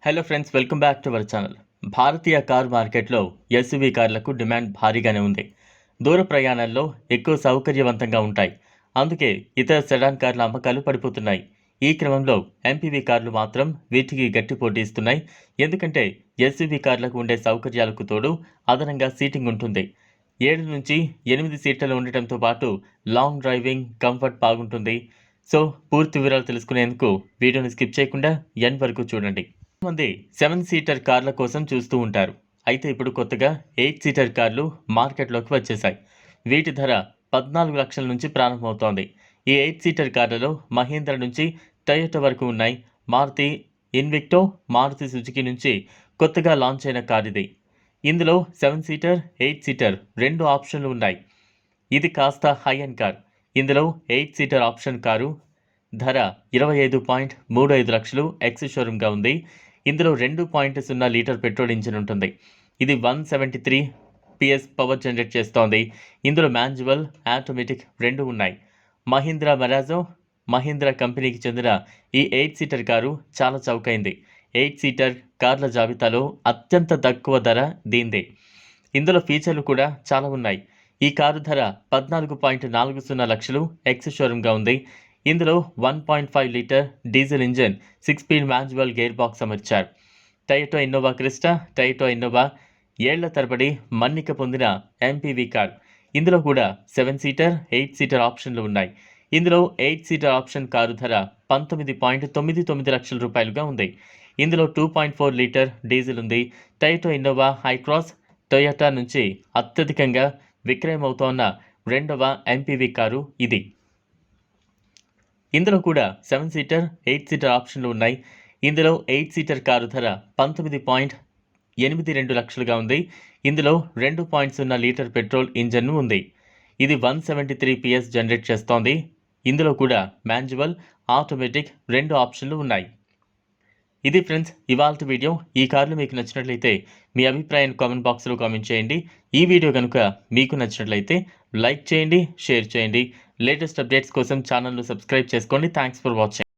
Hello friends, welcome back to our channel. Bharatiya car మార్కెట్లో SUV కార్లకు demand భారీగానే ఉంది. దూర ప్రయాణాల్లో ఎక్కువ సౌకర్యవంతంగా ఉంటాయి. అందుకే ఇతర సెడాన్ కార్ల అమ్మకాలు పడిపోతున్నాయి. ఈ క్రమంలో ఎంపీవీ కార్లు మాత్రం వీటికి గట్టి పోటీ ఇస్తున్నాయి. ఎందుకంటే ఎస్యూవీ కార్లకు ఉండే సౌకర్యాలకు తోడు అదనంగా సీటింగ్ ఉంటుంది. 7 నుంచి 8 సీట్లలో ఉండటంతో పాటు లాంగ్ డ్రైవింగ్ కంఫర్ట్ బాగుంటుంది. సో పూర్తి వివరాలు తెలుసుకునేందుకు వీడియోని స్కిప్ చేయకుండా ఎండ్ వరకు చూడండి. మంది 7 సీటర్ కార్ల కోసం చూస్తూ ఉంటారు. అయితే ఇప్పుడు కొత్తగా 8 సీటర్ కార్లు మార్కెట్లోకి వచ్చేసాయి. వీటి ధర 14 లక్షల నుంచి ప్రారంభమవుతోంది. ఈ 8 సీటర్ కార్లలో మహీంద్రా నుంచి టొయోటా వరకు ఉన్నాయి. మారుతి ఇన్విక్టో, మారుతి సుజుకి నుంచి కొత్తగా లాంచ్ అయిన కార్ ఇది. ఇందులో 7 సీటర్, 8 సీటర్ 2 ఆప్షన్లు ఉన్నాయి. ఇది కాస్త హై ఎండ్ కార్. ఇందులో 8 సీటర్ ఆప్షన్ కారు ధర 25.35 లక్షలు ఎక్స్ షోరూమ్గా ఉంది. ఇందులో 2.0 లీటర్ పెట్రోల్ ఇంజిన్ ఉంటుంది. ఇది 173 PS పవర్ జనరేట్ చేస్తోంది. ఇందులో మాన్యువల్, ఆటోమేటిక్ 2 ఉన్నాయి. మహీంద్రా మెరాజో, మహీంద్రా కంపెనీకి చెందిన ఈ 8 సీటర్ కారు చాలా చౌకైంది. 8 సీటర్ కార్ల జాబితాలో అత్యంత తక్కువ ధర దీందే. ఇందులో ఫీచర్లు కూడా చాలా ఉన్నాయి. ఈ కారు ధర 14.40 లక్షలు ఎక్స్ షోరూమ్గా ఉంది. ఇందులో 1.5 litre diesel engine, 6 speed manual gear box అమర్చారు. Toyota Innova Crysta, Toyota Innova ఏళ్ల తరబడి మన్నిక పొందిన ఎంపీవీ కార్. ఇందులో కూడా 7 సీటర్, 8 సీటర్ ఆప్షన్లు ఉన్నాయి. ఇందులో 8 సీటర్ ఆప్షన్ కారు ధర 19.99 లక్షల రూపాయలుగా ఉంది. ఇందులో 2.4 లీటర్ డీజిల్ ఉంది. టొయోటా ఇన్నోవా హైక్రాస్ టొయోటా నుంచి అత్యధికంగా విక్రయమవుతోన్న రెండవ ఎంపీవీ కారు ఇది. ఇందులో కూడా 7 సీటర్, 8 సీటర్ ఆప్షన్లు ఉన్నాయి. ఇందులో 8 సీటర్ కారు ధర 19.82 లక్షలుగా ఉంది. ఇందులో 2.0 లీటర్ పెట్రోల్ ఇంజన్ ఉంది. ఇది 173 PS జనరేట్ చేస్తోంది. ఇందులో కూడా మాన్యువల్, ఆటోమేటిక్ 2 ఆప్షన్లు ఉన్నాయి. ఇది ఫ్రెండ్స్ ఇవాల్టి వీడియో. ఈ కార్లు మీకు నచ్చినట్లయితే మీ అభిప్రాయాన్ని కామెంట్ బాక్స్లో కామెంట్ చేయండి. ఈ వీడియో కనుక మీకు నచ్చినట్లయితే లైక్ చేయండి, షేర్ చేయండి. లేటెస్ట్ అప్డేట్స్ కోసం ఛానల్ను సబ్స్క్రైబ్ చేసుకోండి. Thanks for watching.